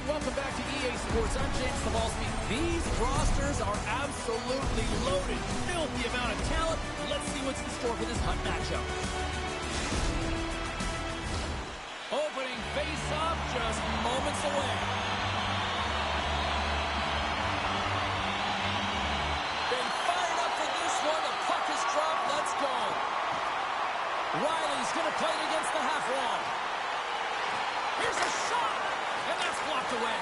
welcome back to EA Sports. I'm James Kowalski. These rosters are absolutely loaded. Filthy amount of talent. Let's see what's in store for this hunt matchup. Opening face-off just moments away. Been fired up for this one. The puck is dropped. Let's go. Riley's going to play it against the half wall. Here's a shot. And that's blocked away.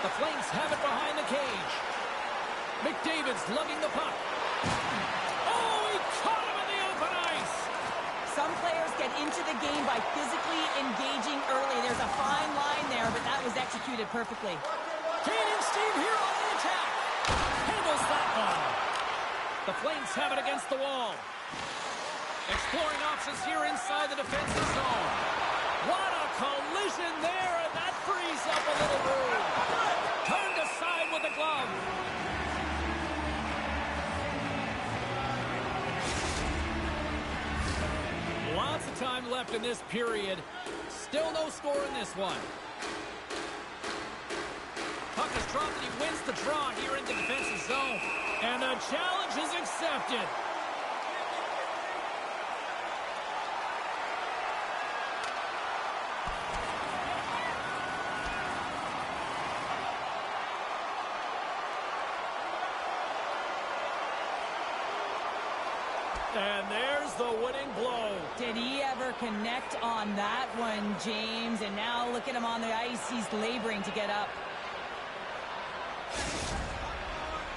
The Flames have it behind the cage. McDavid's lugging the puck. Oh, he caught him in the open ice. Some players get into the game by physically engaging early. There's a fine line there, but that was executed perfectly. Kane and Steve here on the attack. Handles that one. The Flames have it against the wall. Exploring options here inside the defensive zone. What a collision there, and that frees up a little room. Turned aside with the glove. Lots of time left in this period. Still no score in this one. Puck is dropped and he wins the draw here in the defensive zone. And the challenge is accepted. And there's the winning blow. Did he ever connect on that one, James? And now look at him on the ice. He's laboring to get up.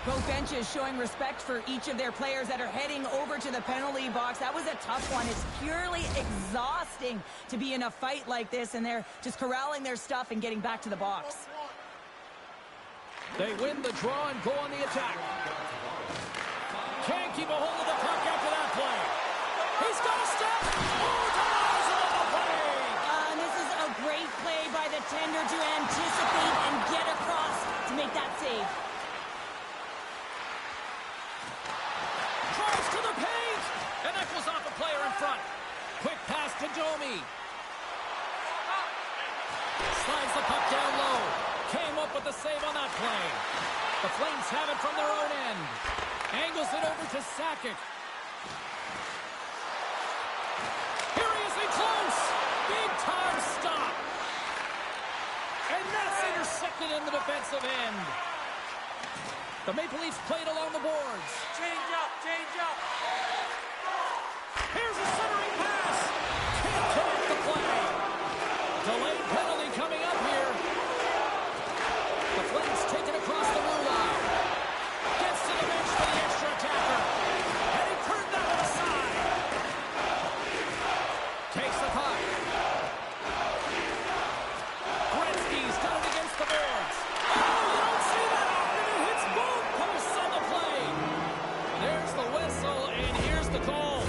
Both benches showing respect for each of their players that are heading over to the penalty box. That was a tough one. It's purely exhausting to be in a fight like this, and they're just corralling their stuff and getting back to the box. They win the draw and go on the attack. Can't keep a hold of the puck after that play. He's got a step. Oh, denies him on the play. And this is a great play by the tender to anticipate and get across to make that save. Drives to the paint. And that goes off a player in front. Quick pass to Domi. Slides the puck down low. Came up with the save on that play. The Flames have it from their own end. Angles it over to Sakic. Here he is in close. Big time stop. And that's intercepted in the defensive end. The Maple Leafs played along the boards. Change up, change up. Here's a centering pass. Can't connect the play. Delayed penalty coming up here. The Flames take it across the blue line. Gets to the bench for the extra attacker. And he turned that one aside. Takes the puck. Gretzky's got it against the boards. Oh, you don't see that often. It hits both posts on the play. There's the whistle, and here's the call.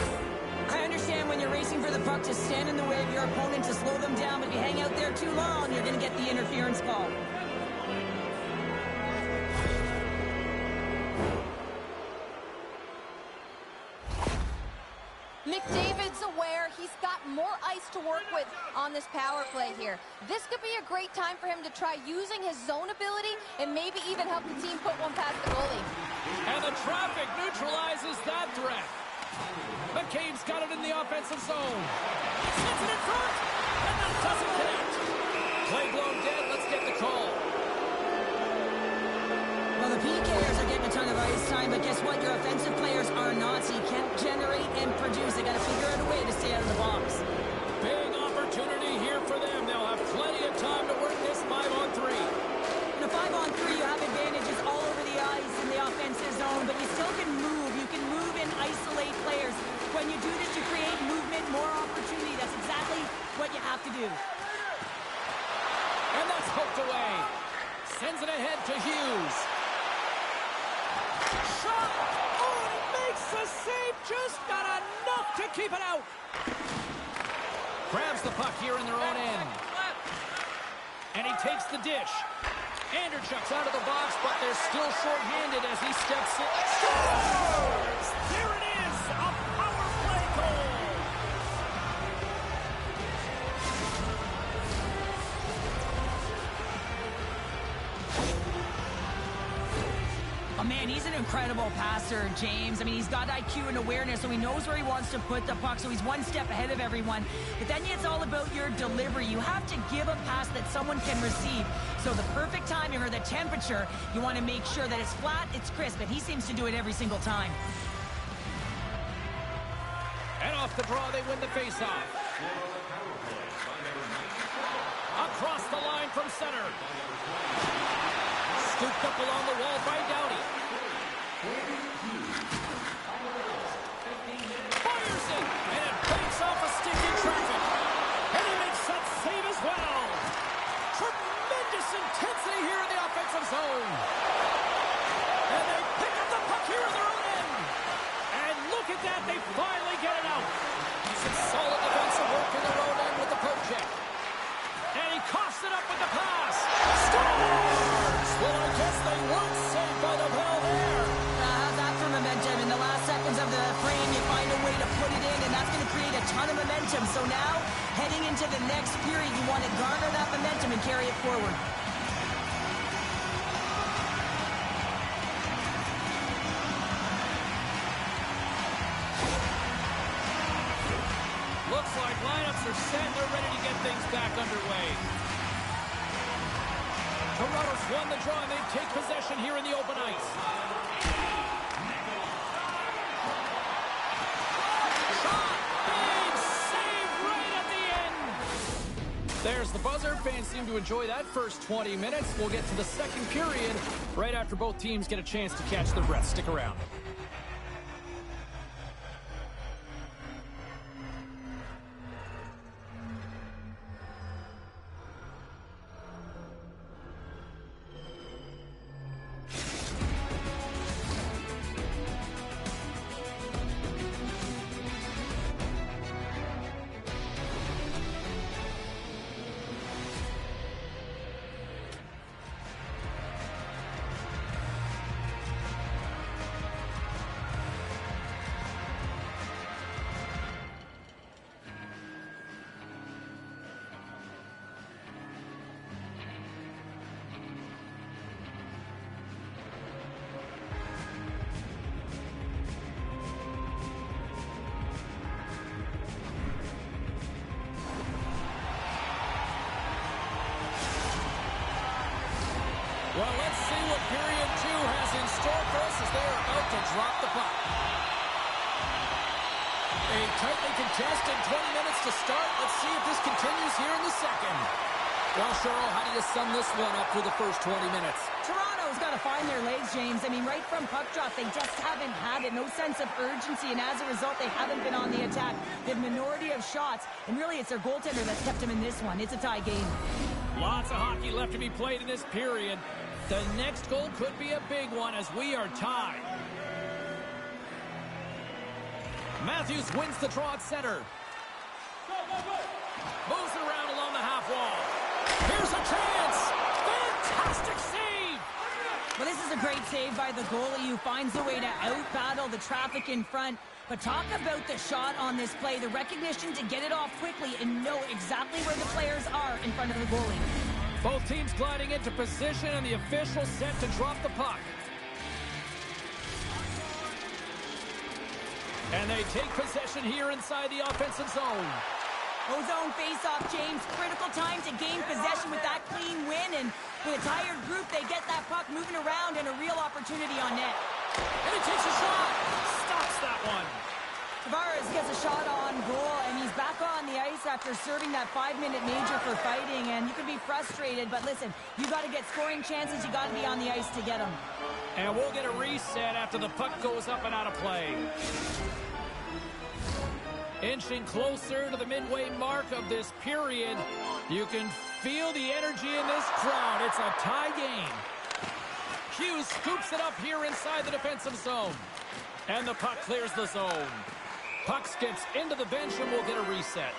I understand when you're racing for the puck to stand in the way of your opponent to slow them down, but if you hang out there too long, you're going to get the interference call. McDavid's aware he's got more ice to work with on this power play here. This could be a great time for him to try using his zone ability and maybe even help the team put one past the goalie. And the traffic neutralizes that threat. McCabe's got it in the offensive zone. Sends it in front, and that doesn't connect. Play blown dead. Let's get the call. Well, the PKers are getting a ton of ice time, but guess what? Your offensive players are not, so you can't generate and produce. They got to figure out a way to stay out of the box. Big opportunity here for them. They'll have plenty of time to work this 5-on-3. In a 5-on-3, you have advantages all over the ice in the offensive zone, but you still can move. You can move and isolate players. When you do this, you create movement, more opportunity. That's exactly what you have to do. And that's hooked away. Sends it ahead to Hughes. Shot! Oh, makes the save. Just got enough to keep it out. Grabs the puck here in their own end. And he takes the dish. Anderchuk's out of the box, but they're still short-handed as he steps in. Scores! There it is! A power play goal! Oh, man, he's an incredible passer, James. I mean, he's got IQ and awareness, so he knows where he wants to put the puck, so he's one step ahead of everyone. But then it's all about your delivery. You have to give a pass that someone can receive. So the perfect timing or the temperature, you want to make sure that it's flat, it's crisp, and he seems to do it every single time. And off the draw, they win the faceoff. Across the line from center. Scooped up along the wall by Downey. Fires it, and it breaks off a stick in traffic. And he makes that save as well. Tremendous intensity here in the offensive zone. And they pick up the puck here in their own end. And look at that, they finally get it out. Some solid defensive work in their own end with the poke check. And he coughs it up with the pass. Scores! Well, I guess they weren't saved by the bell there. How's that for momentum? In the last seconds of the frame, you find a way to put it in, and that's going to create a ton of momentum. So now, heading into the next period, you want to garner that momentum and carry it forward. Looks like lineups are set. They're ready to get things back underway. Toronto's won the draw, and they take possession here in the open ice. Shot! Big save right at the end! There's the buzzer. Fans seem to enjoy that first 20 minutes. We'll get to the second period right after both teams get a chance to catch their breath. Stick around. Well, let's see what period 2 has in store for us as they are about to drop the puck. A tightly contested 20 minutes to start. Let's see if this continues here in the second. Well, Cheryl, how do you sum this one up for the first 20 minutes? Toronto's got to find their legs, James. I mean, right from puck drop, they just haven't had it. No sense of urgency, and as a result, they haven't been on the attack. The minority of shots, and really it's their goaltender that's kept them in this one. It's a tie game. Lots of hockey left to be played in this period. The next goal could be a big one as we are tied. Matthews wins the draw at center. Moves it around along the half wall. Here's a chance. Fantastic save. Well, this is a great save by the goalie who finds a way to out-battle the traffic in front. But talk about the shot on this play, the recognition to get it off quickly and know exactly where the players are in front of the goalie. Both teams gliding into position, and the official set to drop the puck. And they take possession here inside the offensive zone. O-zone face-off, James. Critical time to gain possession with that clean win. And with a tired group, they get that puck moving around and a real opportunity on net. And he takes a shot. Stops that one. Tavares gets a shot on goal, and he's back on the ice after serving that 5-minute major for fighting. And you can be frustrated, but listen, you got to get scoring chances. You got to be on the ice to get them. And we'll get a reset after the puck goes up and out of play. Inching closer to the midway mark of this period. You can feel the energy in this crowd. It's a tie game. Hughes scoops it up here inside the defensive zone. And the puck clears the zone. Puck skips into the bench and we'll get a reset.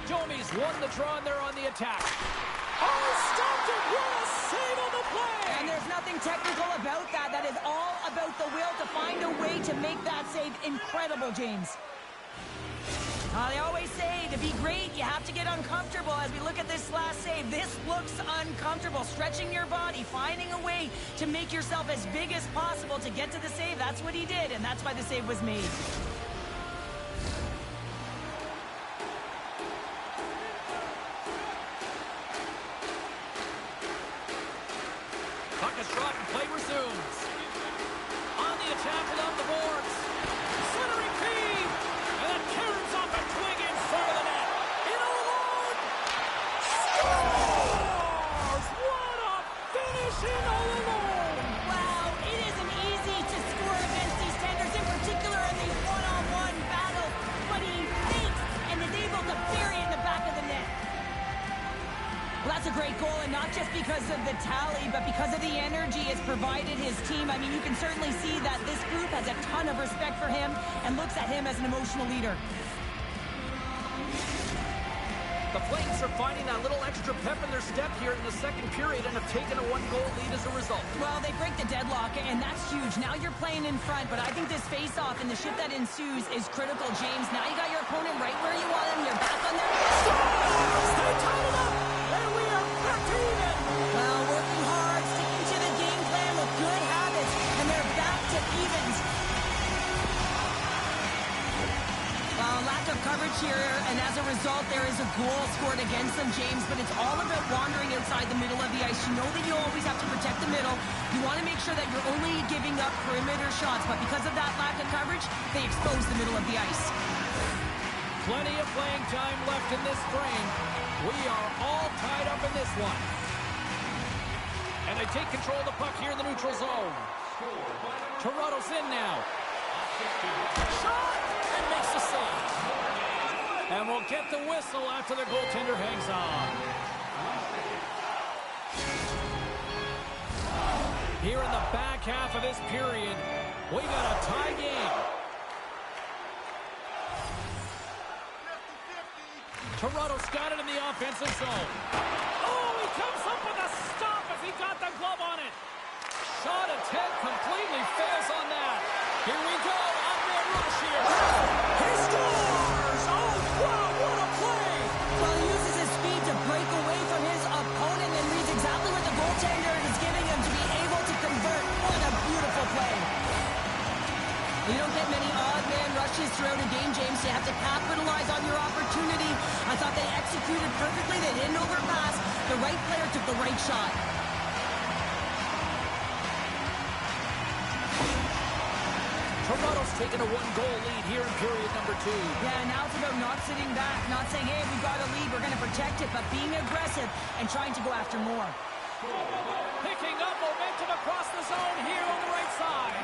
Domi's won the draw and they're on the attack. Oh, stopped it! What a save on the play! And there's nothing technical about that. That is all about the will to find a way to to make that save incredible, James. They always say to be great, you have to get uncomfortable. As we look at this last save, this looks uncomfortable. Stretching your body, finding a way to make yourself as big as possible to get to the save. That's what he did, and that's why the save was made. Puck is shot and play resumes. On the attack along the boards. Centering feed. And that carries off a twig in front of the net. In alone. Scores! What a finish in all alone. Wow, it isn't easy to score against these Tenders, in particular in these one-on-one battles. But he fakes and is able to bury it in the back of the net. Well, that's a great goal, and not just because of the tally, but because of the energy it's provided his team. I mean, you can certainly see that this group has a ton of respect for him and looks at him as an emotional leader. The Flames are finding that little extra pep in their step here in the second period and have taken a one-goal lead as a result. Well, they break the deadlock, and that's huge. Now you're playing in front, but I think this face-off and the shift that ensues is critical, James. Now you got your opponent right where you want him. You're back on their... They tied it up, and we are back to even. Well, working hard, sticking to the game plan with good habits, and they're back to evens. Well, lack of coverage here, and as a result, there is a goal scored against them, James, but it's all about wandering outside the middle of the ice. You know that you always have to protect the middle. You want to make sure that you're only giving up perimeter shots, but because of that lack of coverage, they expose the middle of the ice. Plenty of playing time left in this frame. We are all tied up in this one. And they take control of the puck here in the neutral zone. Toronto's in now. Shot! And makes the save. And we'll get the whistle after the goaltender hangs on. Here in the back half of this period, we got a tie game. Toronto's got it in the offensive zone. Oh, he comes up with a stop if he got the glove on it. Shot attempt completely fails on that. Here we go. Up-man rush here. He scores! Oh, wow, what a play! Well, he uses his speed to break away from his opponent and reads exactly what the goaltender is giving him to be able to convert. What a beautiful play. You don't get many odd man rushes throughout a game, James. You have to capitalize on your opportunity. I thought they executed perfectly. They didn't overpass. The right player took the right shot. Toronto's taken a one-goal lead here in period number 2. Yeah, now it's about not sitting back, not saying, hey, we've got a lead, we're going to protect it, but being aggressive and trying to go after more. Picking up momentum across the zone here on the right side.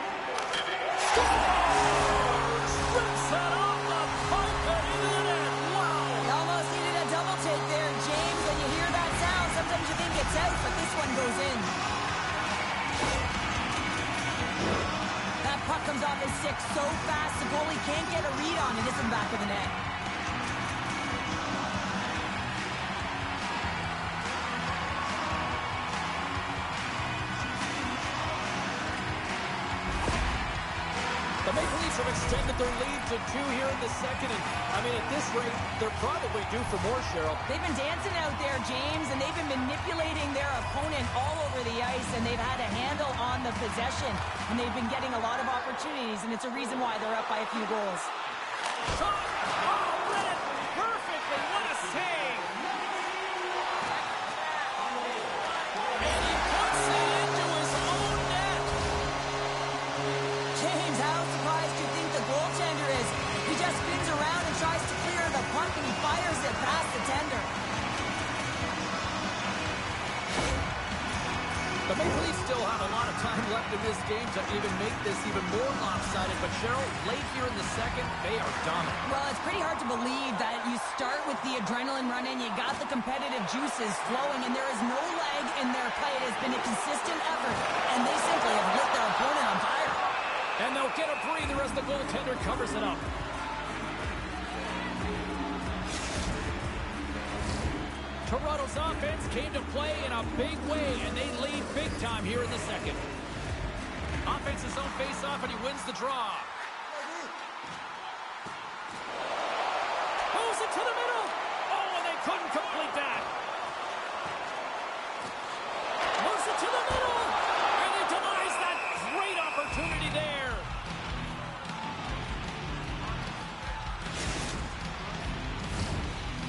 Rips that off the pipe and into the net. Wow! You almost needed a double take there, James. When you hear that sound, sometimes you think it's out, but this one goes in. That puck comes off his stick so fast, the goalie can't get a read on it. It's in the back of the net. The Maple Leafs have extended their lead to 2 here in the second. And, I mean, at this rate, they're probably due for more, Cheryl. They've been dancing out there, James, and they've been manipulating their opponent all over the ice, and they've had a handle on the possession, and they've been getting a lot of opportunities, and it's a reason why they're up by a few goals. Shot! Oh, read it perfectly. What a save! And he puts it into his own net. James, how surprised do you think the goaltender is? He just spins around and tries to clear the puck, and he fires it past the tender. The Maple Leafs still have a lot of time left in this game to even make this even more lopsided. But, Cheryl, late here in the second, they are dominant. Well, it's pretty hard to believe that you start with the adrenaline running, you got the competitive juices flowing, and there is no lag in their play. It has been a consistent effort, and they simply have lit their opponent on fire. And they'll get a breather as the goaltender covers it up. Toronto's offense came to play in a big way, and they lead big time here in the second. Offense his own face-off, and he wins the draw. Moves it to the middle. Oh, and they couldn't complete that. Moves it to the middle. And he denies that great opportunity there.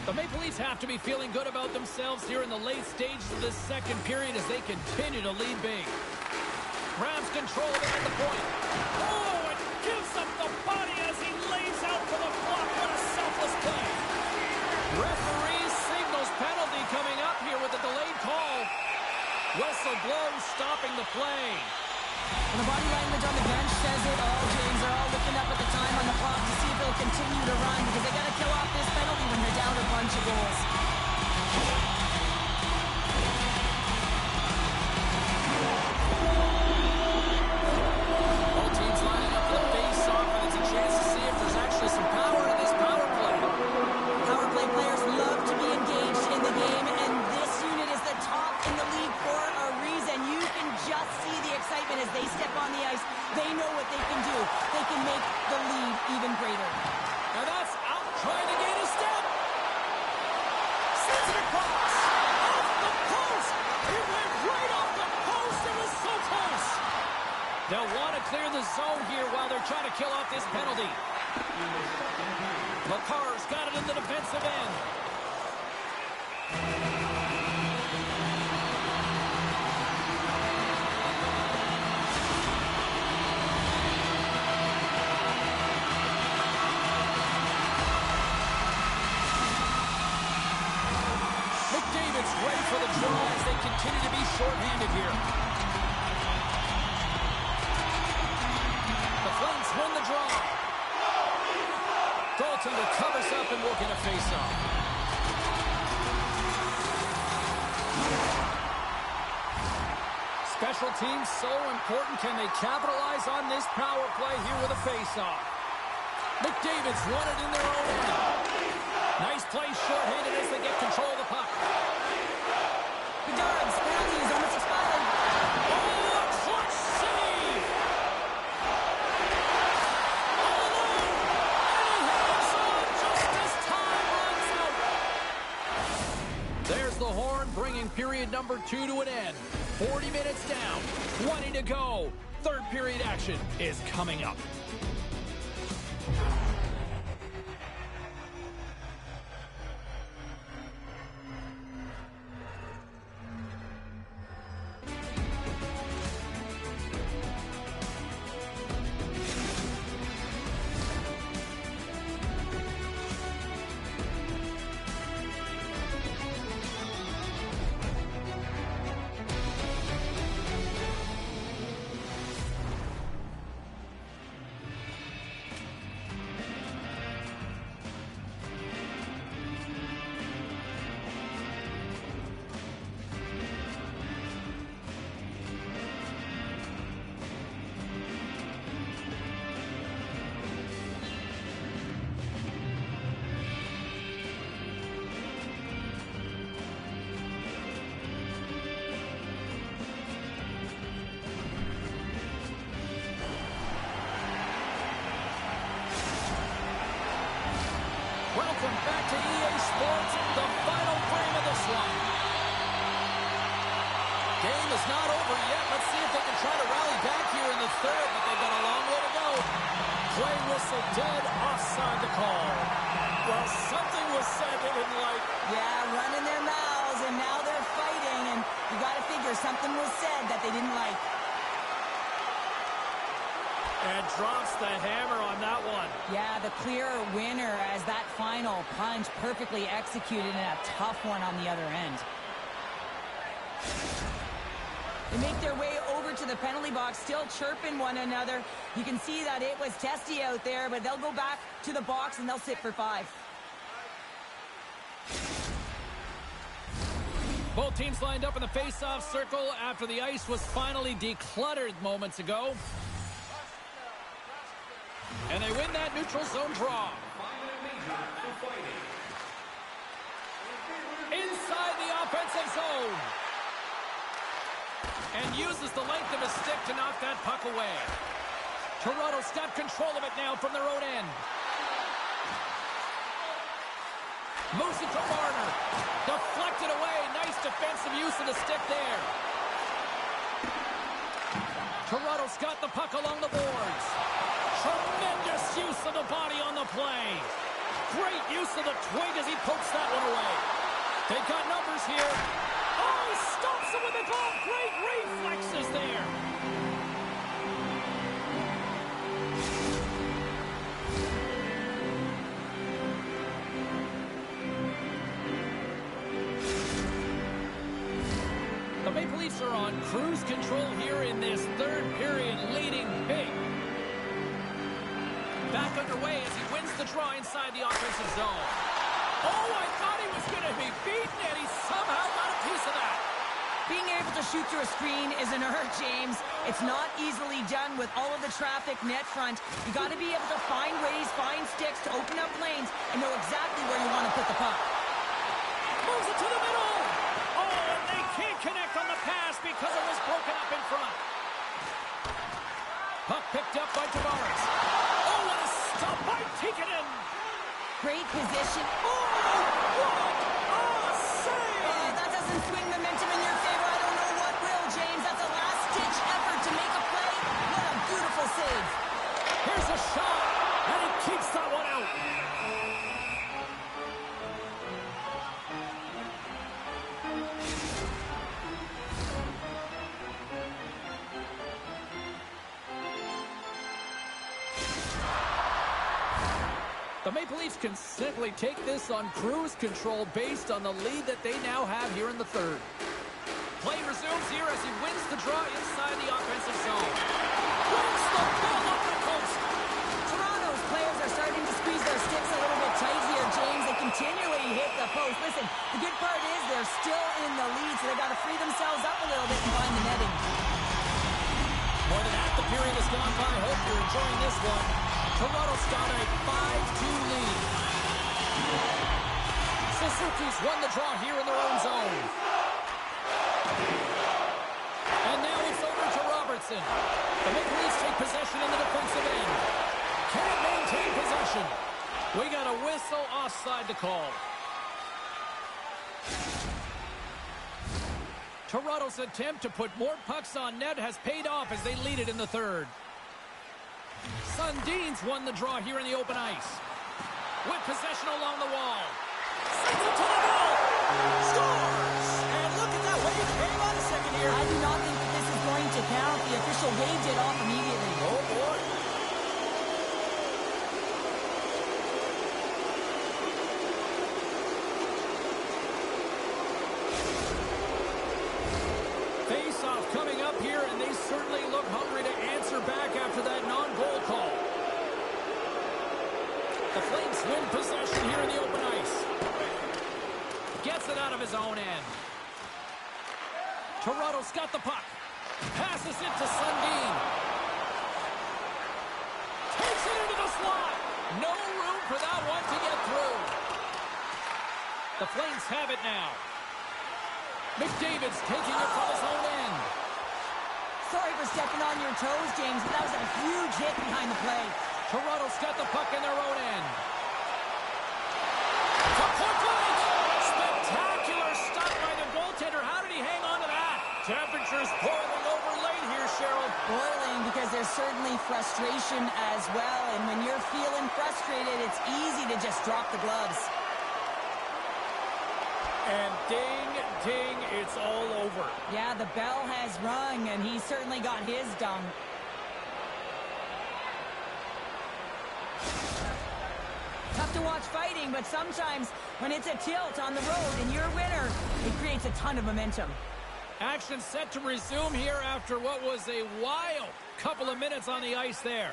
The Maple Leafs have to be feeling good about themselves here in the late stages of this second period as they continue to lead big. Grabs control of it at the point. Oh, and gives up the body as he lays out for the block. What a selfless play. Referee signals penalty coming up here with a delayed call. Whistle blows, stopping the play. And the body language on the bench says it all, James. They're all looking up at the time on the clock to see if they'll continue to run because they got to kill off this penalty when they're down a bunch of goals. Both teams lining up for the face-off, and it's a chance to see if there's actually some power in this power play. Power play players love to be engaged in the game, and this unit is the top in the league for a reason. You can just see the excitement as they step on the ice. They know what they can do. They can make the lead even greater. And that's out trying to gain a step. Sends it across. Off the post. It went right off the post. It was so close. They'll want to clear the zone here while they're trying to kill off this penalty. McCarr's got it in the defensive end. McDavid's ready for the draw as they continue to be shorthanded here. The Flames win the draw. Goaltender covers up and will get a face-off. Special teams so important. Can they capitalize on this power play here with a face-off? McDavid's won it in their own end. Nice play shorthanded as they get control of the puck. Bedard's penalty is almost expired. Oh, clutch save! All alone! And he hangs on just as time runs out. There's the horn, bringing period number 2 to an end. 40 minutes down, 20 to go. Third period action is coming up. Welcome back to EA Sports, the final frame of this one. Game is not over yet. Let's see if they can try to rally back here in the third, but they've got a long way to go. Play whistle dead, offside the call. Well, something was said they didn't like. Yeah, running their mouths, and now they're fighting, and you got to figure something was said that they didn't like. And drops the hammer on that one. Yeah, the clear winner as that final punch perfectly executed and a tough one on the other end. They make their way over to the penalty box, still chirping one another. You can see that it was testy out there, but they'll go back to the box and they'll sit for 5. Both teams lined up in the face-off circle after the ice was finally decluttered moments ago. And they win that neutral zone draw. Inside the offensive zone. And uses the length of his stick to knock that puck away. Toronto's got control of it now from their own end. Moves it to Marner. Deflected away. Nice defensive use of the stick there. Toronto's got the puck along the boards. Tremendous use of the body on the play. Great use of the twig as he pokes that one away. They've got numbers here. Oh, he stops him with the glove. Great reflexes there. The Maple Leafs are on cruise control here in this third period, leading big. Back underway as he wins the draw inside the offensive zone. Oh, I thought he was going to be beaten, and he somehow got a piece of that. Being able to shoot through a screen is an art, James. It's not easily done with all of the traffic net front. You got to be able to find ways, find sticks to open up lanes and know exactly where you want to put the puck. Moves it to the middle. Oh, and they can't connect on the pass because it was broken up in front. Puck picked up by Tavares. Oh, what a stop by Tikkanen. Great position. Oh, what a save! That doesn't swing momentum in your favor. I don't know what will, James. That's a last-ditch effort to make a play. What a beautiful save. Here's a shot, and he keeps that one out. The Maple Leafs can simply take this on cruise control based on the lead that they now have here in the third. Play resumes here as he wins the draw inside the offensive zone. Wins the ball up the coast. Toronto's players are starting to squeeze their sticks a little bit tight here, James. They continually hit the post. Listen, the good part is they're still in the lead, so they've got to free themselves up a little bit and find the netting. More than half the period has gone by. Hope you're enjoying this one. Toronto's got a 5-2 lead. Suzuki's won the draw here in their own zone. And now it's over to Robertson. The Maple Leafs take possession in the defensive end. Can't maintain possession. We got a whistle offside to call. Toronto's attempt to put more pucks on net has paid off as they lead it in the third. Sundin's won the draw here in the open ice. With possession along the wall. Sends it to the middle. Scores! And look at that wave. Hang on a second here. I do not think that this is going to count. The official waved it off immediately. Oh, boy. Face-off coming up here, and they certainly look hungry to answer back after that non-goal call. The Flames win possession here in the open ice. Gets it out of his own end. Toronto's got the puck. Passes it to Sundin. Takes it into the slot. No room for that one to get through. The Flames have it now. McDavid's taking it from his own end. Sorry for stepping on your toes, James, but that was a huge hit behind the play. Toronto's got the puck in their own end. To point blank. Spectacular stop by the goaltender. How did he hang on to that? Temperature's boiling over late here, Cheryl. Boiling because there's certainly frustration as well. And when you're feeling frustrated, it's easy to just drop the gloves. And ding, ding, it's all over. Yeah, the bell has rung, and he certainly got his done. Tough to watch fighting, but sometimes when it's a tilt on the road and you're a winner, it creates a ton of momentum. Action set to resume here after what was a wild couple of minutes on the ice there.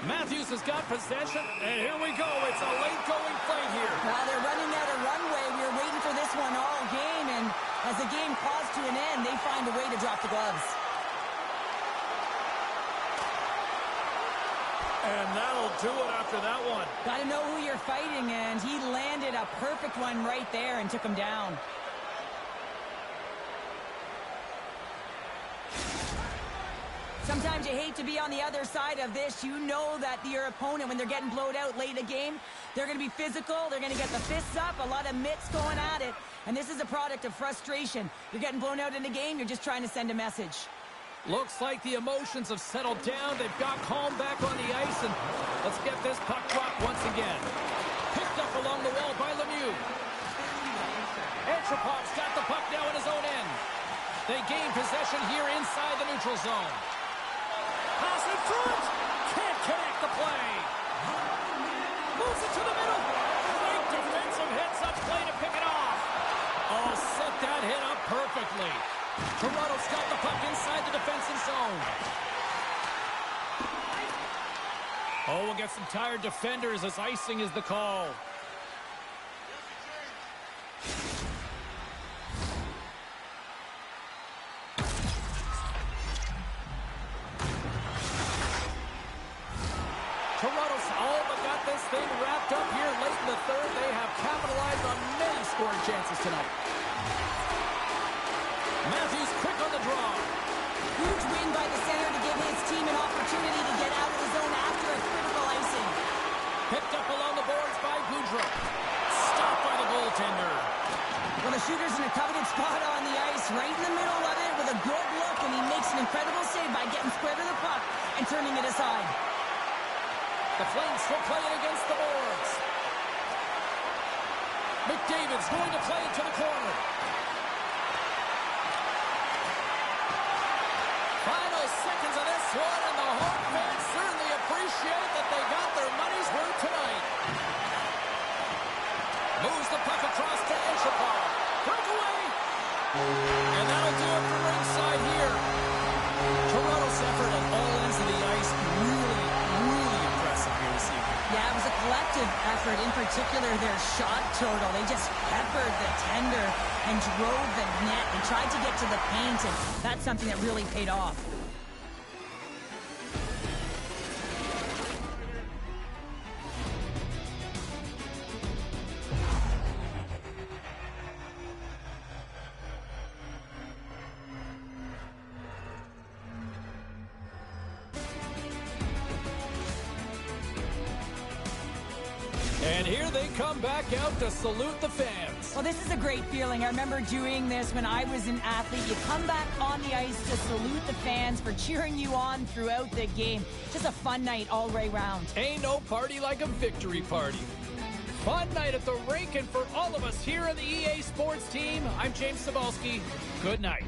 Matthews has got possession, and here we go. It's a late-going fight here. Well, they're running out of runway. We were waiting for this one all game, and as the game calls to an end, they find a way to drop the gloves. And that'll do it after that one. Got to know who you're fighting, and he landed a perfect one right there and took him down. Sometimes you hate to be on the other side of this. You know that your opponent, when they're getting blowed out late in the game, they're going to be physical. They're going to get the fists up, a lot of mitts going at it. And this is a product of frustration. You're getting blown out in the game. You're just trying to send a message. Looks like the emotions have settled down. They've got calm back on the ice. And let's get this puck dropped once again. Picked up along the wall by Lemieux. Entropov's got the puck now in his own end. They gain possession here inside the neutral zone. Pass in front. Can't connect the play. Moves it to the middle. Great defensive hits up play to pick it off. Oh, set that hit up perfectly. Toronto's got the puck inside the defensive zone. Oh, we'll get some tired defenders as icing is the call. Toronto's all but got this thing wrapped up here late in the third. They have capitalized on many scoring chances tonight. Matthews quick on the draw. Huge win by the center to give his team an opportunity to get out of the zone after a critical icing. Picked up along the boards by Goudreau. Stopped by the goaltender. Well, the shooter's in a coveted spot on the ice, right in the middle of it with a good look, and he makes an incredible save by getting square to the puck and turning it aside. The Flames will play it against the boards. McDavid's going to play it to the corner. Final seconds of this one, and the home fans certainly appreciate that they got their money's worth tonight. Moves the puck across to Enchipov. Breakaway! And that'll do it for ringside here. Toronto's effort at all ends of the ice really impressive here this evening. Yeah, it was a collective effort, in particular their shot total. They just peppered the tender and drove the net and tried to get to the paint, and that's something that really paid off. And here they come back out to salute the fans. Well, this is a great feeling. I remember doing this when I was an athlete. You come back on the ice to salute the fans for cheering you on throughout the game. Just a fun night all the way round. Ain't no party like a victory party. Fun night at the rink, and for all of us here on the EA Sports team, I'm James Cebulski. Good night.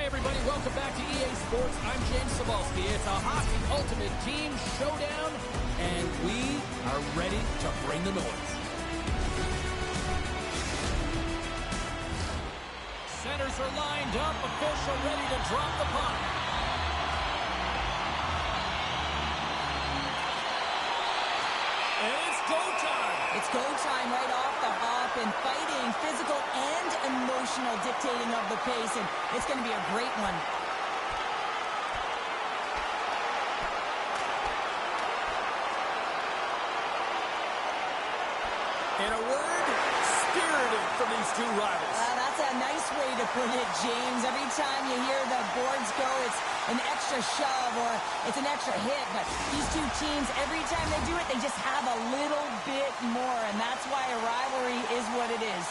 everybody, welcome back to EA Sports. I'm James Cebulski. It's a Hockey Ultimate Team Showdown, and we are ready to bring the noise. Centers are lined up, official ready to drop the puck. And it's go time. It's go time right off the hop, and fighting, physical and emotional dictating of the pace, and it's going to be a great one. In a word, spirited from these two rivals. That's a nice way to put it, James. Every time you hear the boards go, it's an extra shove or it's an extra hit. But these two teams, every time they do it, they just have a little bit more. And that's why a rivalry is what it is.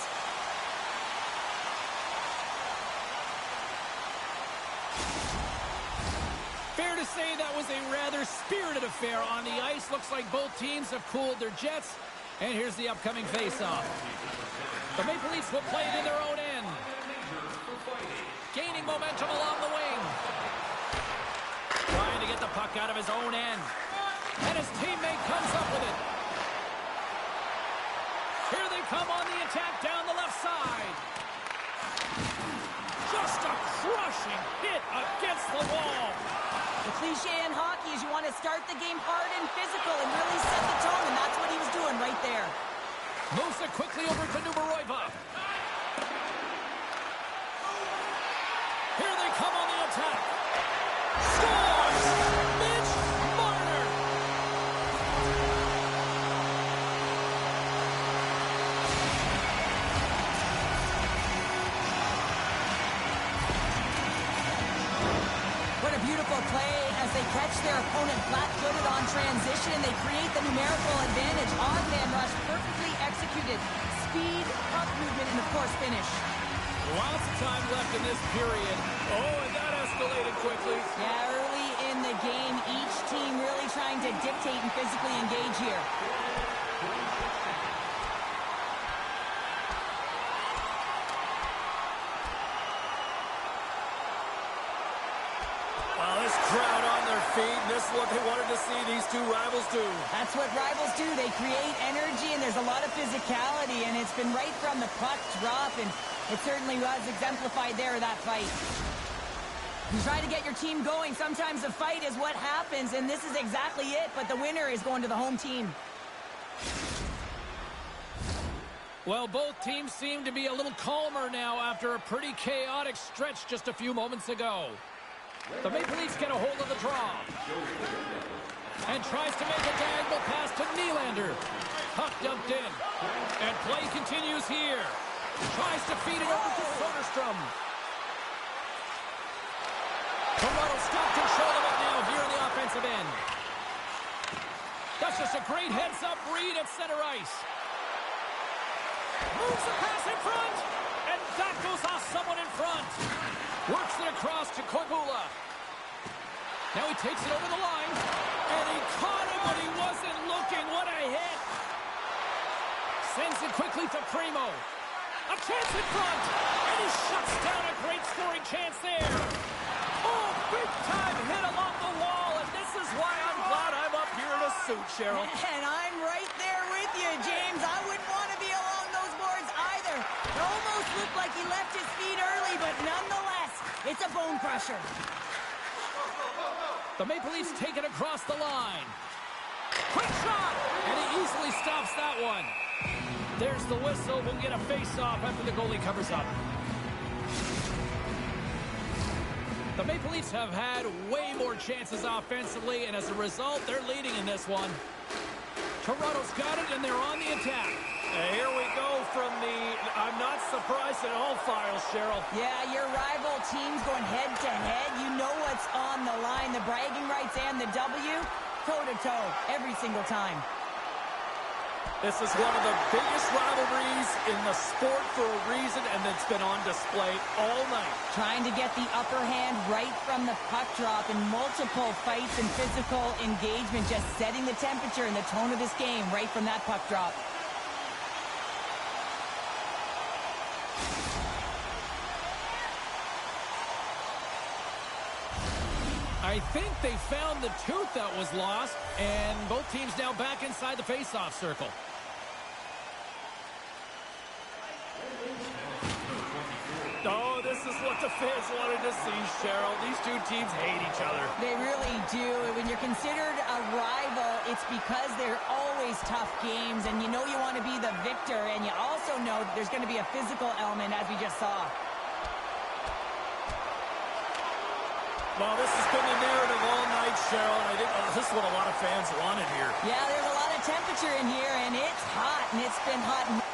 Fair to say that was a rather spirited affair on the ice. Looks like both teams have cooled their jets. And here's the upcoming face-off. The Maple Leafs will play it in their own end. Gaining momentum along the wing. Trying to get the puck out of his own end. And his teammate comes up with it. Here they come on the attack down the left side. Just a crushing hit against the wall. The cliche in hockey is you want to start the game hard and physical and really set the tone, and that's what he was doing right there. Moves it quickly over to Nuberoiva. Here they come on the attack. Scores! Mitch Marner! What a beautiful play as they catch their opponent flat-footed on transition. They create the numerical advantage. On-man rush, perfectly executed. Speed, puck movement, and of course finish. Lots of time left in this period. Oh, and that escalated quickly. Yeah, early in the game, each team really trying to dictate and physically engage here. Well, this crowd on their feet, and this is what they wanted to see these two rivals do. That's what rivals do. They create energy, and there's a lot of physicality, and it's been right from the puck drop, and it certainly was exemplified there, that fight. You try to get your team going. Sometimes the fight is what happens, and this is exactly it, but the winner is going to the home team. Well, both teams seem to be a little calmer now after a pretty chaotic stretch just a few moments ago. The Maple Leafs get a hold of the draw. And tries to make a diagonal pass to Nylander. Puck dumped in. And play continues here. Tries to feed it over to Soderstrom. Toronto's got control of it now here in the offensive end. That's just a great heads-up read at center ice. Moves the pass in front. And that goes off someone in front. Works it across to Korbula. Now he takes it over the line. And he caught him when he wasn't looking. What a hit. Sends it quickly to Primo. A chance in front. And he shuts down a great scoring chance there. Oh, big-time hit along the wall. And this is why I'm glad I'm up here in a suit, Cheryl. And I'm right there with you, James. I wouldn't want to be along those boards either. It almost looked like he left his feet early, but nonetheless, it's a bone crusher. The Maple Leafs take it across the line. Quick shot! And he easily stops that one. There's the whistle. We'll get a face-off after the goalie covers up. The Maple Leafs have had way more chances offensively, and as a result, they're leading in this one. Toronto's got it, and they're on the attack. Here we go from the, I'm not surprised at all files, Cheryl. Yeah, your rival team's going head-to-head. You know what's on the line. The bragging rights and the W, toe-to-toe, every single time. This is one of the biggest rivalries in the sport for a reason, and it's been on display all night. Trying to get the upper hand right from the puck drop in multiple fights and physical engagement, just setting the temperature and the tone of this game right from that puck drop. I think they found the tooth that was lost, and both teams now back inside the face-off circle. Oh, this is what the fans wanted to see, Cheryl. These two teams hate each other. They really do. When you're considered a rival, it's because they're always tough games, and you know you want to be the victor, and you also know there's going to be a physical element, as we just saw. Well, this has been the narrative all night, Cheryl, and I think this is what a lot of fans wanted here. Yeah, there's a lot of temperature in here, and it's hot, and it's been hot.